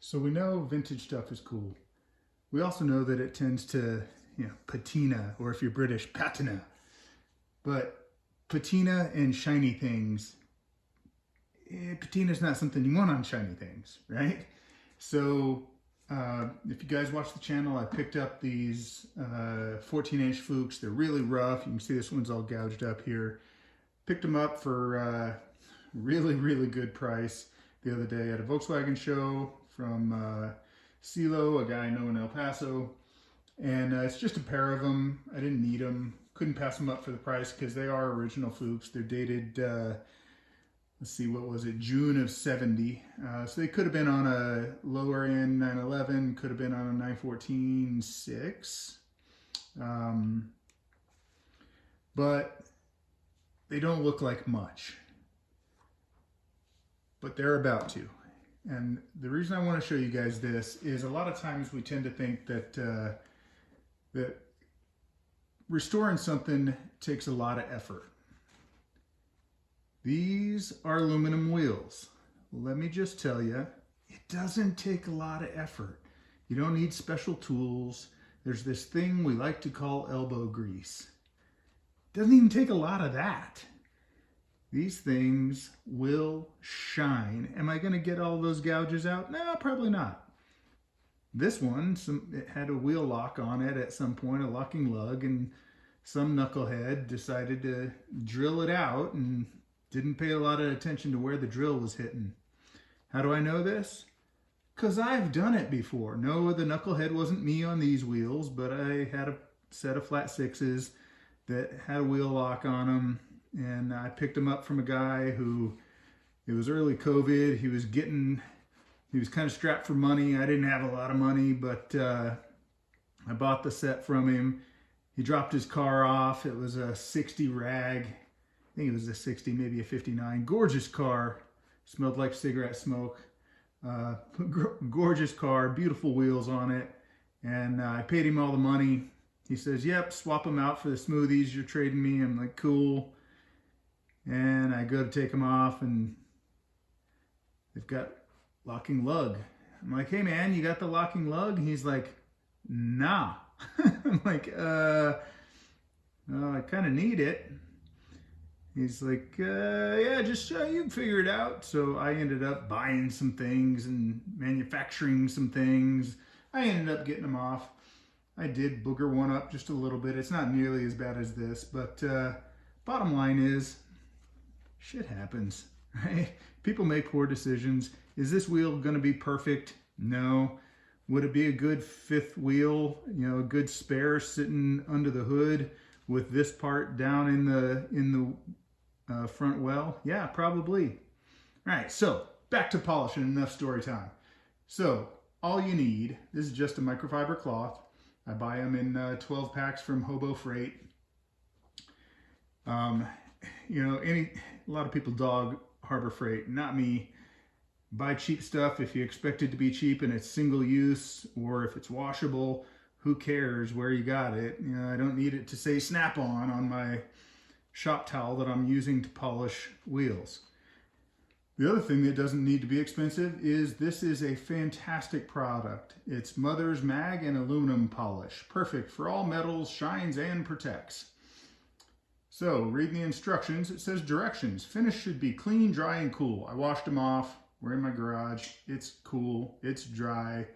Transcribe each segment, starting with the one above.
So we know vintage stuff is cool. We also know that it tends to, patina, or if you're British, patina. But patina and shiny things, patina is not something you want on shiny things, right? So if you guys watch the channel, I picked up these 14-inch Fuchs. They're really rough. You can see this one's all gouged up here. Picked them up for really, really good price the other day at a Volkswagen show from CeeLo, a guy I know in El Paso. And it's just a pair of them. I didn't need them. Couldn't pass them up for the price because they are original Fuchs. They're dated, let's see, what was it, June of 70. So they could have been on a lower end 911, could have been on a 914 6. But they don't look like much. But they're about to. And the reason I want to show you guys this is a lot of times we tend to think that that restoring something takes a lot of effort. These are aluminum wheels. Let me just tell you, it doesn't take a lot of effort. You don't need special tools. There's this thing we like to call elbow grease. It doesn't even take a lot of that. These things will shine. Am I going to get all those gouges out? No, probably not. This one, it had a wheel lock on it at some point, a locking lug, and some knucklehead decided to drill it out and didn't pay a lot of attention to where the drill was hitting. How do I know this? Because I've done it before. No, the knucklehead wasn't me on these wheels, but I had a set of flat sixes that had a wheel lock on them. And I picked them up from a guy who, it was early COVID. He was kind of strapped for money. I didn't have a lot of money, but I bought the set from him. He dropped his car off. It was a 60 rag. I think it was a 60, maybe a 59. Gorgeous car. Smelled like cigarette smoke. Gorgeous car, beautiful wheels on it. And I paid him all the money. He says, yep, swap them out for the smoothies you're trading me. I'm like, cool. And I go to take them off and they've got locking lug. I'm like, hey man, you got the locking lug? He's like, nah. I'm like, well, I kind of need it. He's like, yeah, just you can figure it out. So I ended up buying some things and manufacturing some things. I ended up getting them off. I did booger one up just a little bit. It's not nearly as bad as this, but bottom line is, shit happens, right? People make poor decisions. Is this wheel going to be perfect? No. Would it be a good fifth wheel, a good spare sitting under the hood with this part down in the front well? Yeah, probably. All right, so back to polishing. Enough story time. So all you need, this is just a microfiber cloth. I buy them in 12 packs from Hobo Freight. A lot of people dog Harbor Freight, not me. Buy cheap stuff if you expect it to be cheap and it's single use, or if it's washable, who cares where you got it? I don't need it to say Snap-on my shop towel that I'm using to polish wheels. The other thing that doesn't need to be expensive is this is a fantastic product. It's Mother's Mag and aluminum polish. Perfect for all metals, shines, and protects. So, reading the instructions, it says directions. Finish should be clean, dry, and cool. I washed them off. We're in my garage. It's cool. It's dry.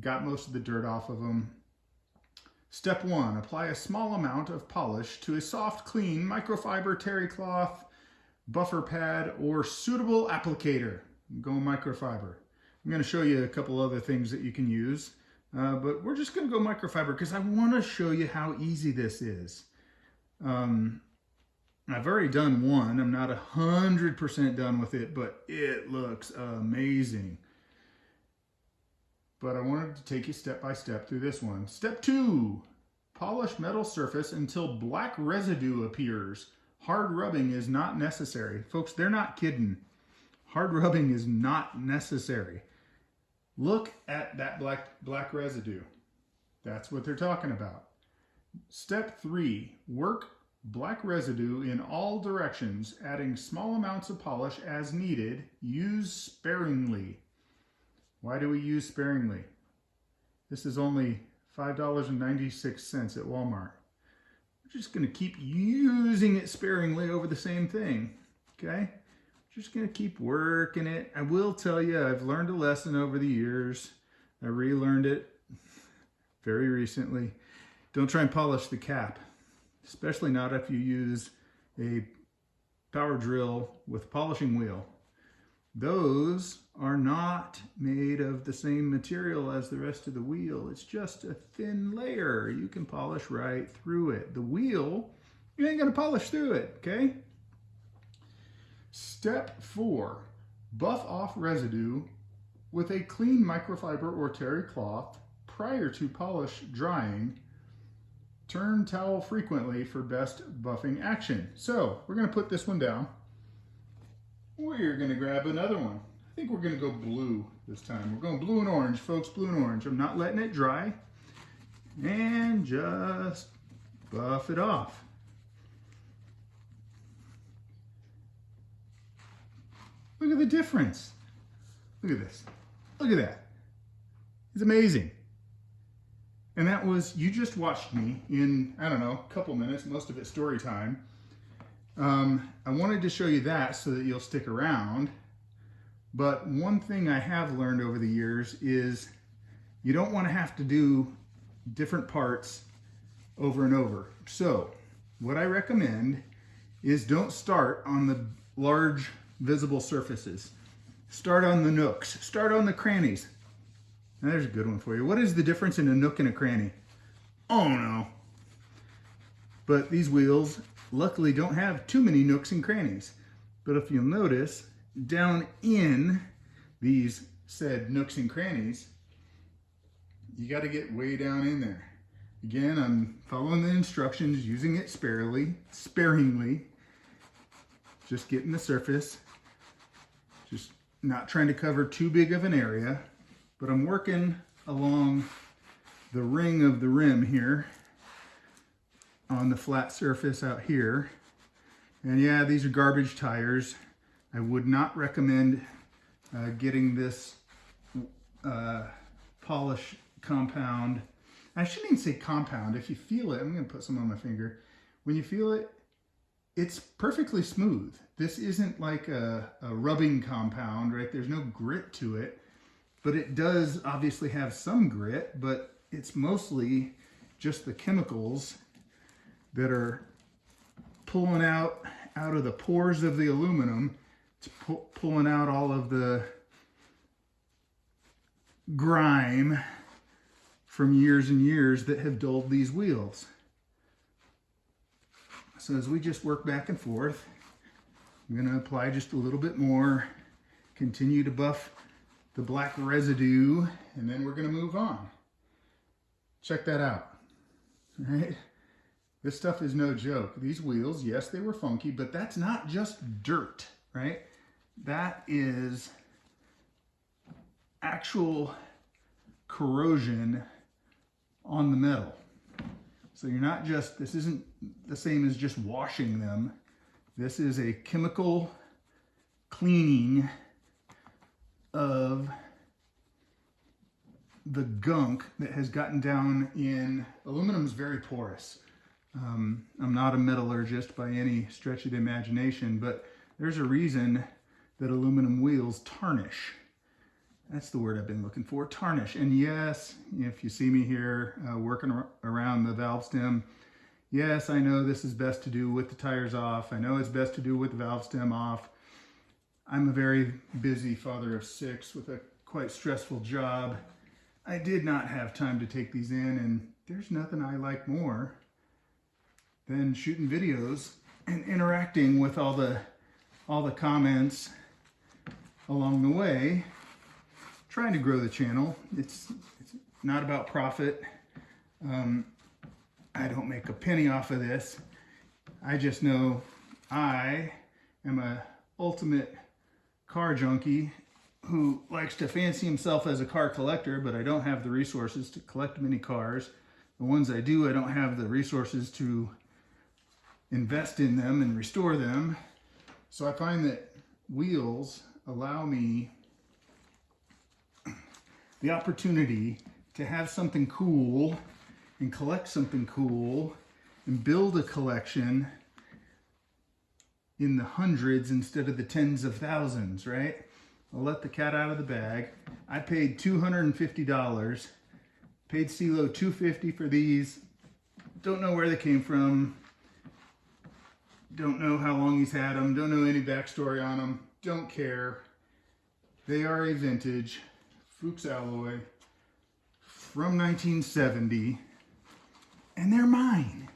Got most of the dirt off of them. Step 1. Apply a small amount of polish to a soft, clean microfiber terry cloth, buffer pad, or suitable applicator. Go microfiber. I'm going to show you a couple other things that you can use, but we're just going to go microfiber because I want to show you how easy this is. I've already done one. I'm not 100% done with it, but it looks amazing. But I wanted to take you step by step through this one. Step 2, polish metal surface until black residue appears. Hard rubbing is not necessary. Folks, they're not kidding. Hard rubbing is not necessary. Look at that black residue. That's what they're talking about. Step 3, work black residue in all directions, adding small amounts of polish as needed. Use sparingly. Why do we use sparingly? This is only $5.96 at Walmart. We're just going to keep using it sparingly over the same thing, okay? Just going to keep working it. I will tell you, I've learned a lesson over the years. I relearned it very recently. Don't try and polish the cap, especially not if you use a power drill with a polishing wheel. Those are not made of the same material as the rest of the wheel. It's just a thin layer. You can polish right through it. The wheel, you ain't gonna polish through it, okay? Step 4, buff off residue with a clean microfiber or terry cloth prior to polish drying. Turn towel frequently for best buffing action. So we're gonna put this one down. We're gonna grab another one. I think we're gonna go blue this time. We're going blue and orange, folks, blue and orange. I'm not letting it dry. And just buff it off. Look at the difference. Look at this. Look at that. It's amazing. And that was, you just watched me in, I don't know, a couple minutes, most of it story time. I wanted to show you that so that you'll stick around. But one thing I have learned over the years is you don't want to have to do different parts over and over. So what I recommend is don't start on the large visible surfaces. Start on the nooks. Start on the crannies. Now, there's a good one for you. What is the difference in a nook and a cranny? Oh no. But these wheels luckily don't have too many nooks and crannies. But if you'll notice, down in these said nooks and crannies, you got to get way down in there. Again, I'm following the instructions, using it sparingly, just getting the surface, just not trying to cover too big of an area, but I'm working along the ring of the rim here on the flat surface out here. And yeah, these are garbage tires. I would not recommend getting this polish compound. I shouldn't even say compound. If you feel it, I'm going to put some on my finger. When you feel it, it's perfectly smooth. This isn't like a rubbing compound, right? There's no grit to it, but it does obviously have some grit, but it's mostly just the chemicals that are pulling out of the pores of the aluminum. It's pulling out all of the grime from years and years that have dulled these wheels. So as we just work back and forth, I'm going to apply just a little bit more, continue to buff the black residue, and then we're going to move on. Check that out. All right? This stuff is no joke. These wheels, yes, they were funky, but that's not just dirt, right? That is actual corrosion on the metal. So you're not just, this isn't the same as just washing them. This is a chemical cleaning of the gunk that has gotten down in, aluminum is very porous. I'm not a metallurgist by any stretch of the imagination, but there's a reason that aluminum wheels tarnish. That's the word I've been looking for, tarnish. And yes, if you see me here working around the valve stem, yes, I know this is best to do with the tires off. I know it's best to do with the valve stem off. I'm a very busy father of 6 with a quite stressful job. I did not have time to take these in, and there's nothing I like more than shooting videos and interacting with all the comments along the way, trying to grow the channel. It's not about profit. I don't make a penny off of this. I just know I am a ultimate car junkie who likes to fancy himself as a car collector, but I don't have the resources to collect many cars. The ones I do, I don't have the resources to invest in them and restore them. So I find that wheels allow me the opportunity to have something cool and collect something cool and build a collection in the hundreds instead of the tens of thousands, right? I'll let the cat out of the bag. I paid $250, paid CeeLo $250 for these. Don't know where they came from. Don't know how long he's had them. Don't know any backstory on them. Don't care. They are a vintage Fuchs alloy from 1970, and they're mine.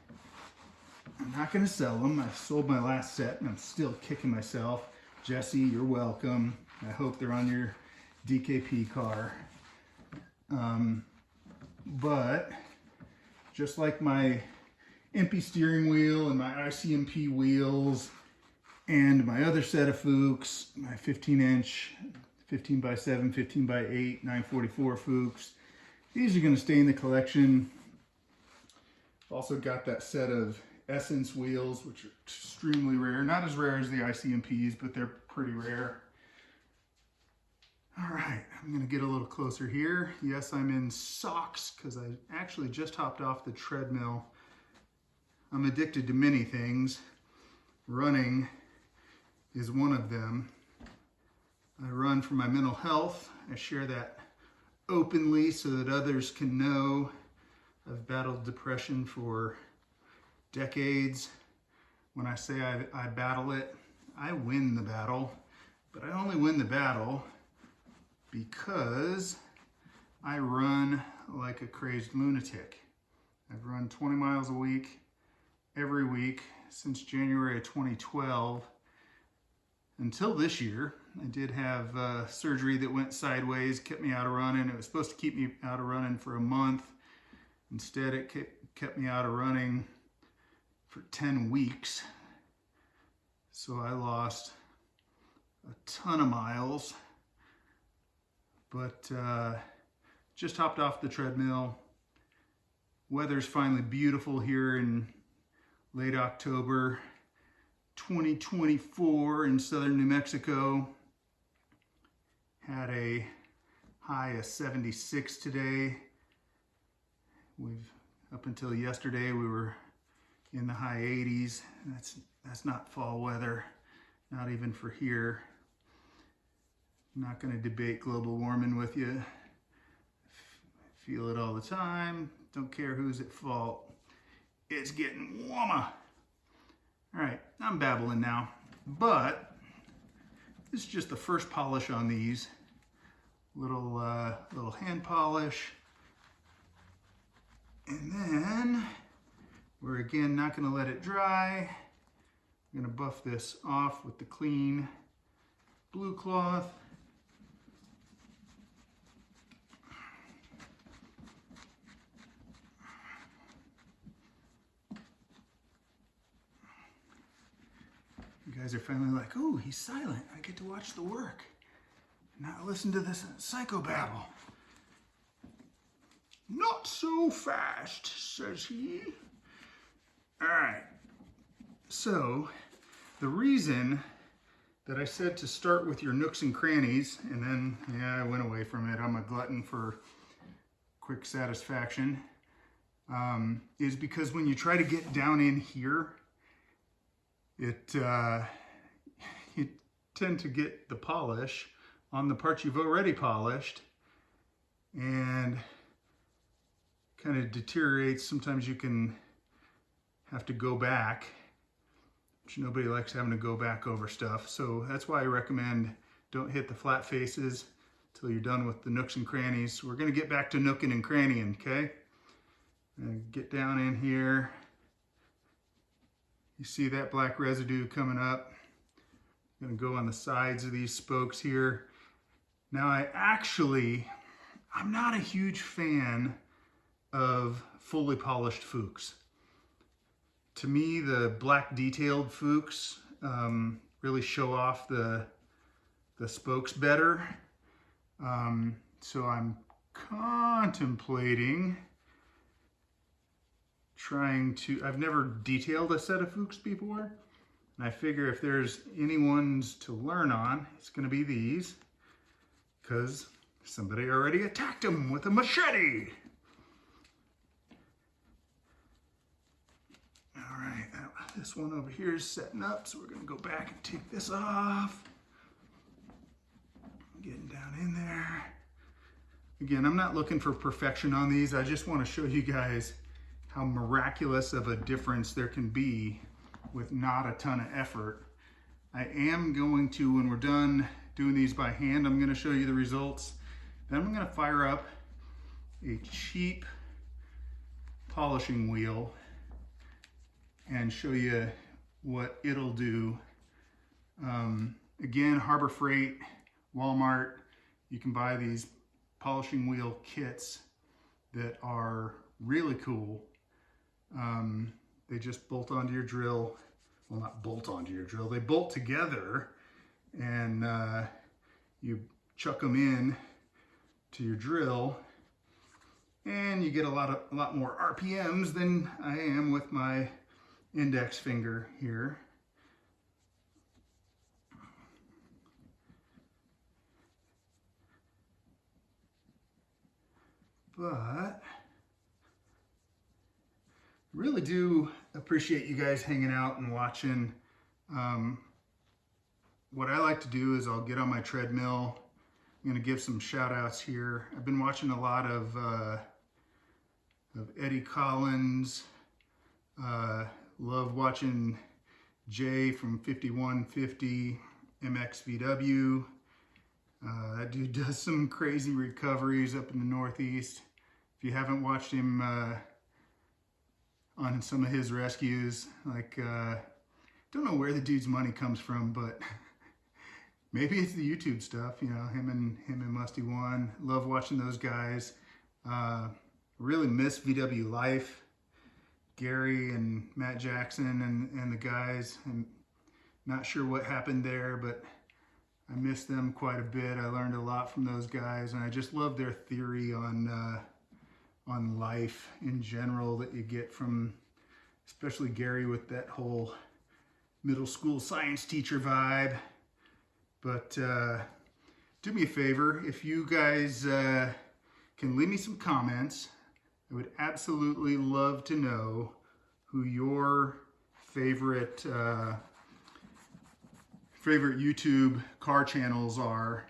I'm not going to sell them. I sold my last set, and I'm still kicking myself. Jesse, you're welcome. I hope they're on your DKP car. But just like my Impy steering wheel and my ICMP wheels and my other set of Fuchs, my 15-inch, 15 by 7, 15 by 8, 944 Fuchs, these are going to stay in the collection. Also got that set of Essence wheels, which are extremely rare. Not as rare as the ICMPs, but they're pretty rare. All right, I'm gonna get a little closer here. Yes, I'm in socks because I actually just hopped off the treadmill. I'm addicted to many things. Running is one of them. I run for my mental health. I share that openly so that others can know I've battled depression for decades. When I say I battle it, I win the battle, but I only win the battle because I run like a crazed lunatic. I've run 20 miles a week, every week since January of 2012 until this year. I did have surgery that went sideways, kept me out of running. It was supposed to keep me out of running for a month. Instead, it kept me out of running for 10 weeks. So I lost a ton of miles, but just hopped off the treadmill. Weather's finally beautiful here in late October 2024 in southern New Mexico. Had a high of 76 today. Up until yesterday, we were in the high 80s. That's not fall weather, not even for here. I'm not going to debate global warming with you. I feel it all the time. Don't care who's at fault. It's getting warmer. All right, I'm babbling now, but this is just the first polish on these. Little hand polish. And then we're again not going to let it dry. I'm going to buff this off with the clean blue cloth. You guys are finally like, oh, he's silent. I get to watch the work, not listen to this psychobabble. Not so fast, says he. All right, so the reason that I said to start with your nooks and crannies, and then, yeah, I went away from it. I'm a glutton for quick satisfaction, is because when you try to get down in here, you tend to get the polish on the parts you've already polished and kind of deteriorates. Sometimes you can have to go back, which nobody likes having to go back over stuff. So that's why I recommend don't hit the flat faces till you're done with the nooks and crannies. We're gonna get back to nooking and crannying, okay? And get down in here. You see that black residue coming up. I'm gonna go on the sides of these spokes here. Now I'm not a huge fan of fully polished Fuchs. To me, the black detailed Fuchs really show off the spokes better. So I'm contemplating I've never detailed a set of Fuchs before, and I figure if there's any ones to learn on, it's gonna be these, because Somebody already attacked him with a machete. All right, this one over here is setting up, so we're gonna go back and take this off. Getting down in there. Again, I'm not looking for perfection on these. I just want to show you guys how miraculous of a difference there can be with not a ton of effort. I am going to, when we're done doing these by hand, I'm going to show you the results. Then I'm going to fire up a cheap polishing wheel and show you what it'll do. Again, Harbor Freight, Walmart, you can buy these polishing wheel kits that are really cool. They just bolt onto your drill. Well, not bolt onto your drill, they bolt together, and you chuck them in to your drill, and you get a lot more RPMs than I am with my index finger here. But really do appreciate you guys hanging out and watching. What I like to do is I'll get on my treadmill. I'm going to give some shout outs here. I've been watching a lot of Eddie Collins. Love watching Jay from 5150 MXVW. That dude does some crazy recoveries up in the Northeast. If you haven't watched him on some of his rescues, like, don't know where the dude's money comes from, but maybe it's the YouTube stuff, you know, him and Musty One. Love watching those guys. Really miss VW Life, Gary and Matt Jackson and the guys. I'm not sure what happened there, but I miss them quite a bit. I learned a lot from those guys, and I just love their theory on life in general that you get from, especially Gary with that whole middle school science teacher vibe. But do me a favor, if you guys can leave me some comments, I would absolutely love to know who your favorite YouTube car channels are.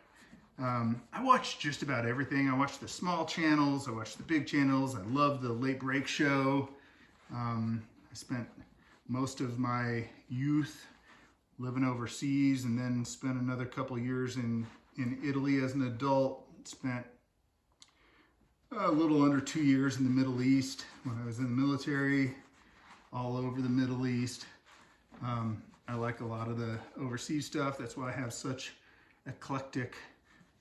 I watch just about everything. I watch the small channels, I watch the big channels. I love the Late Break Show. I spent most of my youth living overseas, and then spent another couple years in Italy as an adult. Spent a little under 2 years in the Middle East when I was in the military, all over the Middle East. I like a lot of the overseas stuff. That's why I have such eclectic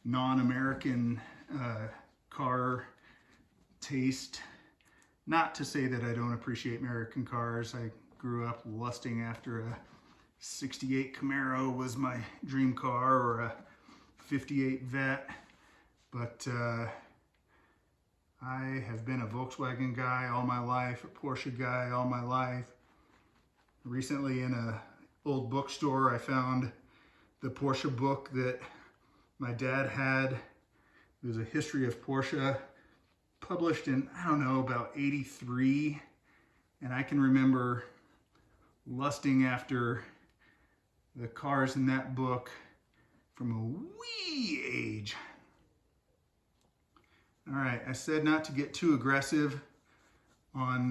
non-American car taste. Not to say that I don't appreciate American cars. I grew up lusting after a 68 Camaro was my dream car, or a 58 Vet, but I have been a Volkswagen guy all my life, a Porsche guy all my life. Recently in a old bookstore, I found the Porsche book that my dad had. It was a history of Porsche, published in, I don't know, about 83. And I can remember lusting after the cars in that book from a wee age. All right, I said not to get too aggressive on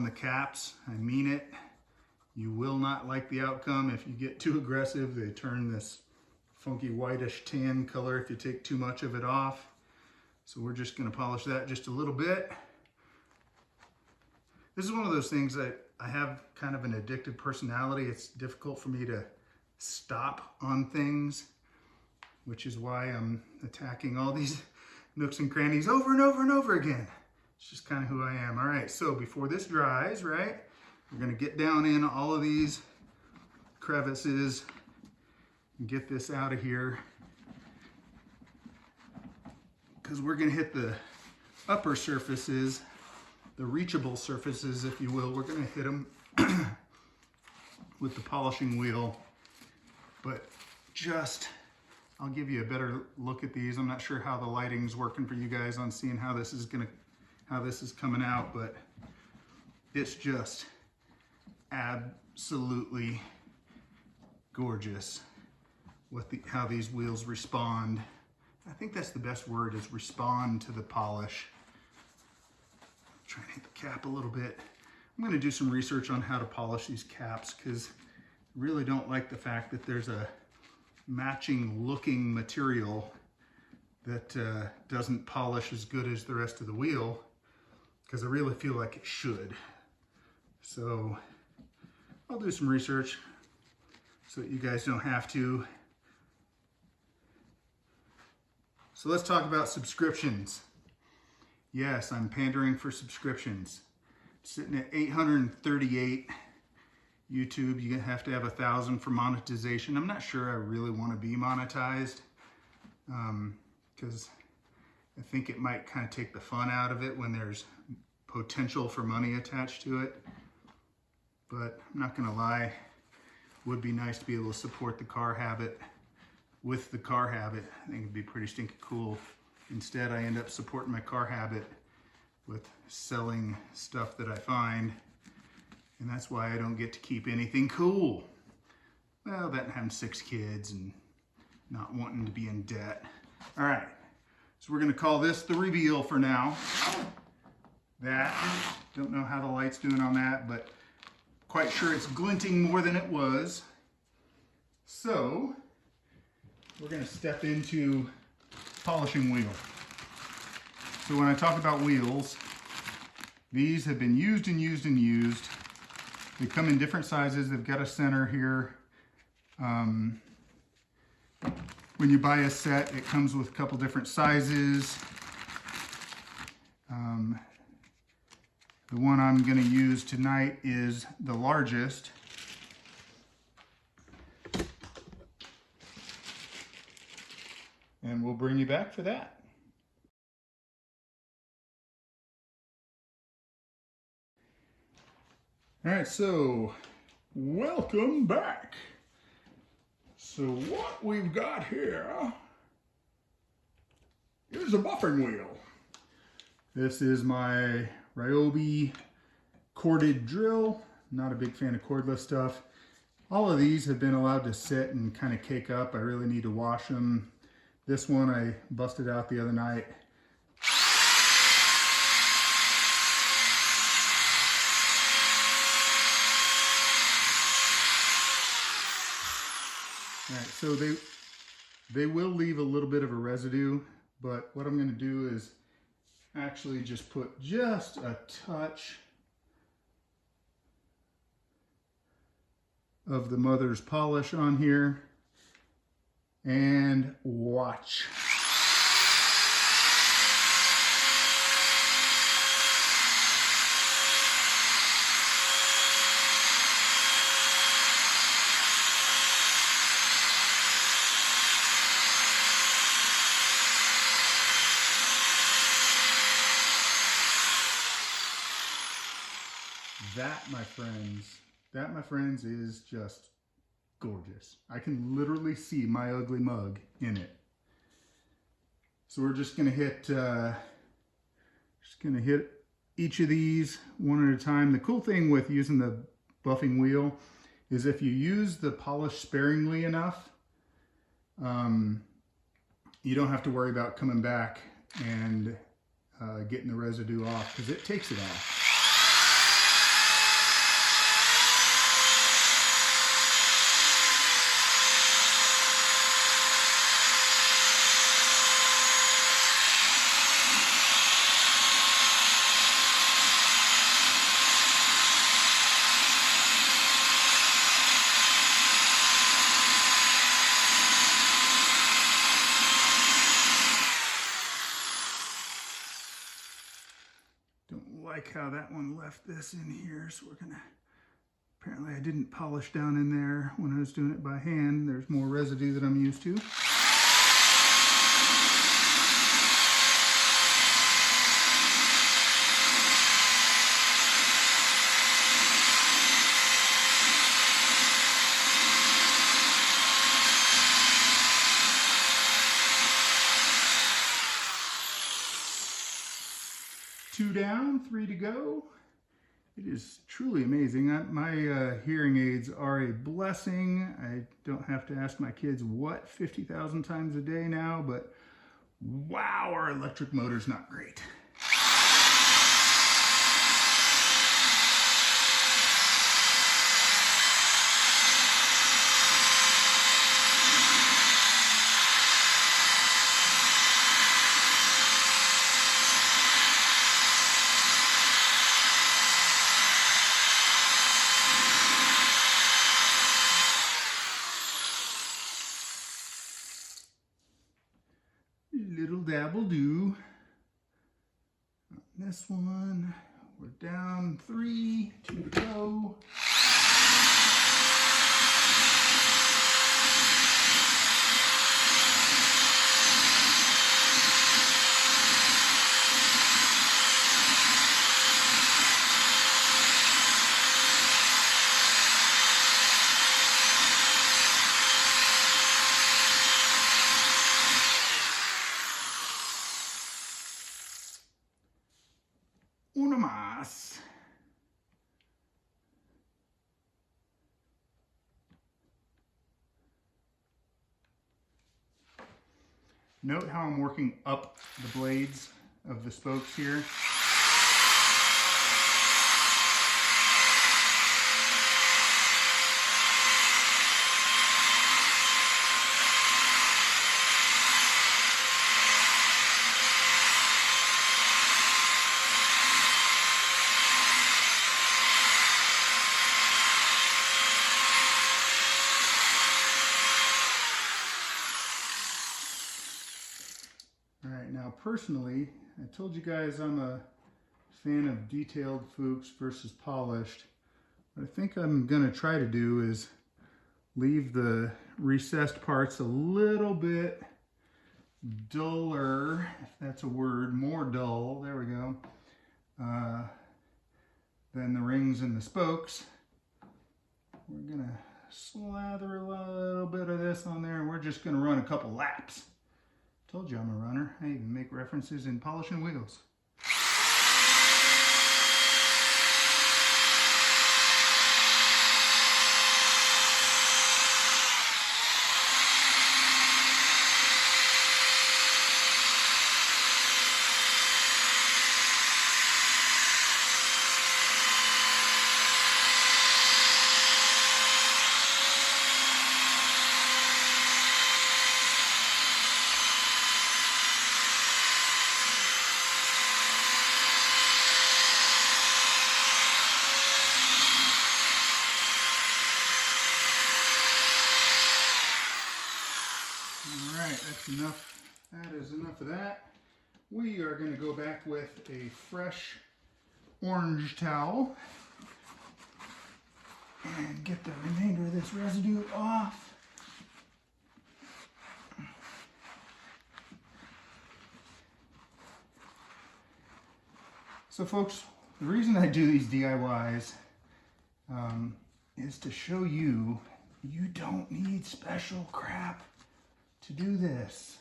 the caps. I mean it. You will not like the outcome if you get too aggressive. They turn this funky whitish tan color if you take too much of it off. So we're just going to polish that just a little bit. This is one of those things that I have kind of an addictive personality. It's difficult for me to stop on things, which is why I'm attacking all these nooks and crannies over and over and over again. It's just kind of who I am. All right, so before this dries, right, we're going to get down in all of these crevices and get this out of here, because we're going to hit the upper surfaces, the reachable surfaces, if you will. We're going to hit them with the polishing wheel, but just I'll give you a better look at these. I'm not sure how the lighting's working for you guys on seeing how this is coming out, but it's just absolutely gorgeous how these wheels respond. I think that's the best word, is respond to the polish. Try and hit the cap a little bit. I'm going to do some research on how to polish these caps, because I really don't like the fact that there's a matching looking material that doesn't polish as good as the rest of the wheel, because I really feel like it should. So I'll do some research so that you guys don't have to. So let's talk about subscriptions. Yes, I'm pandering for subscriptions. Sitting at 838. YouTube, you have to have 1,000 for monetization. I'm not sure I really want to be monetized, because I think it might kind of take the fun out of it when there's potential for money attached to it. But I'm not gonna lie, it would be nice to be able to support the car habit with the car habit. I think it'd be pretty stinking cool. Instead, I end up supporting my car habit with selling stuff that I find. And that's why I don't get to keep anything cool. Well, that and having 6 kids and not wanting to be in debt. All right, so we're gonna call this the reveal for now. Don't know how the light's doing on that, but quite sure it's glinting more than it was. So we're gonna step into polishing wheel. So when I talk about wheels, these have been used and used and used. They come in different sizes. They've got a center here. When you buy a set, it comes with a couple different sizes. The one I'm going to use tonight is the largest. And we'll bring you back for that. All right, so welcome back. So what we've got here is a buffing wheel. This is my Ryobi corded drill. Not a big fan of cordless stuff. All of these have been allowed to sit and kind of cake up. I really need to wash them. This one I busted out the other night. All right, so they will leave a little bit of a residue, but what I'm going to do is actually just put just a touch of the mother's polish on here and watch. That, my friends, is just gorgeous. I can literally see my ugly mug in it. So we're just gonna hit each of these one at a time. The cool thing with using the buffing wheel is if you use the polish sparingly enough, you don't have to worry about coming back and getting the residue off, because it takes it off. Like how that one left this in here, so we're gonna, apparently I didn't polish down in there when I was doing it by hand. There's more residue that I'm used to. 2 down, 3 to go. It is truly amazing. My hearing aids are a blessing. I don't have to ask my kids what 50,000 times a day now, but wow, our electric motor's not great. Little dabble do. On this one, we're down 3, 2 to go. Uno más. Note how I'm working up the blades of the spokes here. All right, now personally, I told you guys I'm a fan of detailed Fuchs versus polished. What I think I'm gonna try to do is leave the recessed parts a little bit duller, if that's a word, more dull, there we go, than the rings and the spokes. We're gonna slather a little bit of this on there and we're just gonna run a couple laps. Told you I'm a runner. I even make references in polishing wheels. All right, that's enough. That is enough of that. We are going to go back with a fresh orange towel and get the remainder of this residue off. So folks, the reason I do these DIYs is to show you, you don't need special crap to do this.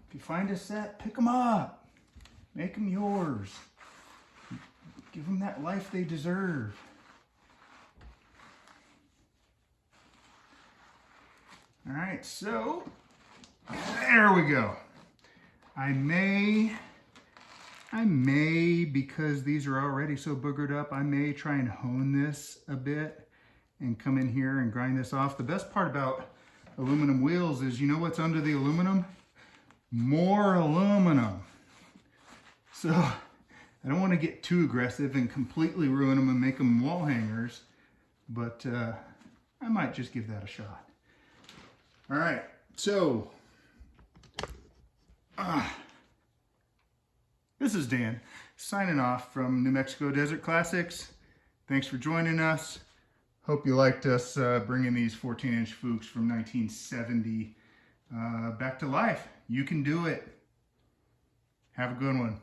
If you find a set, pick them up. Make them yours. Give them that life they deserve. All right, so there we go. I may, because these are already so boogered up, I may try and hone this a bit and come in here and grind this off. The best part about aluminum wheels is, you know what's under the aluminum? More aluminum. So I don't want to get too aggressive and completely ruin them and make them wall hangers, but I might just give that a shot. All right, so this is Dan signing off from New Mexico Desert Classics. Thanks for joining us. Hope you liked us bringing these 14-inch Fuchs from 1970 back to life. You can do it. Have a good one.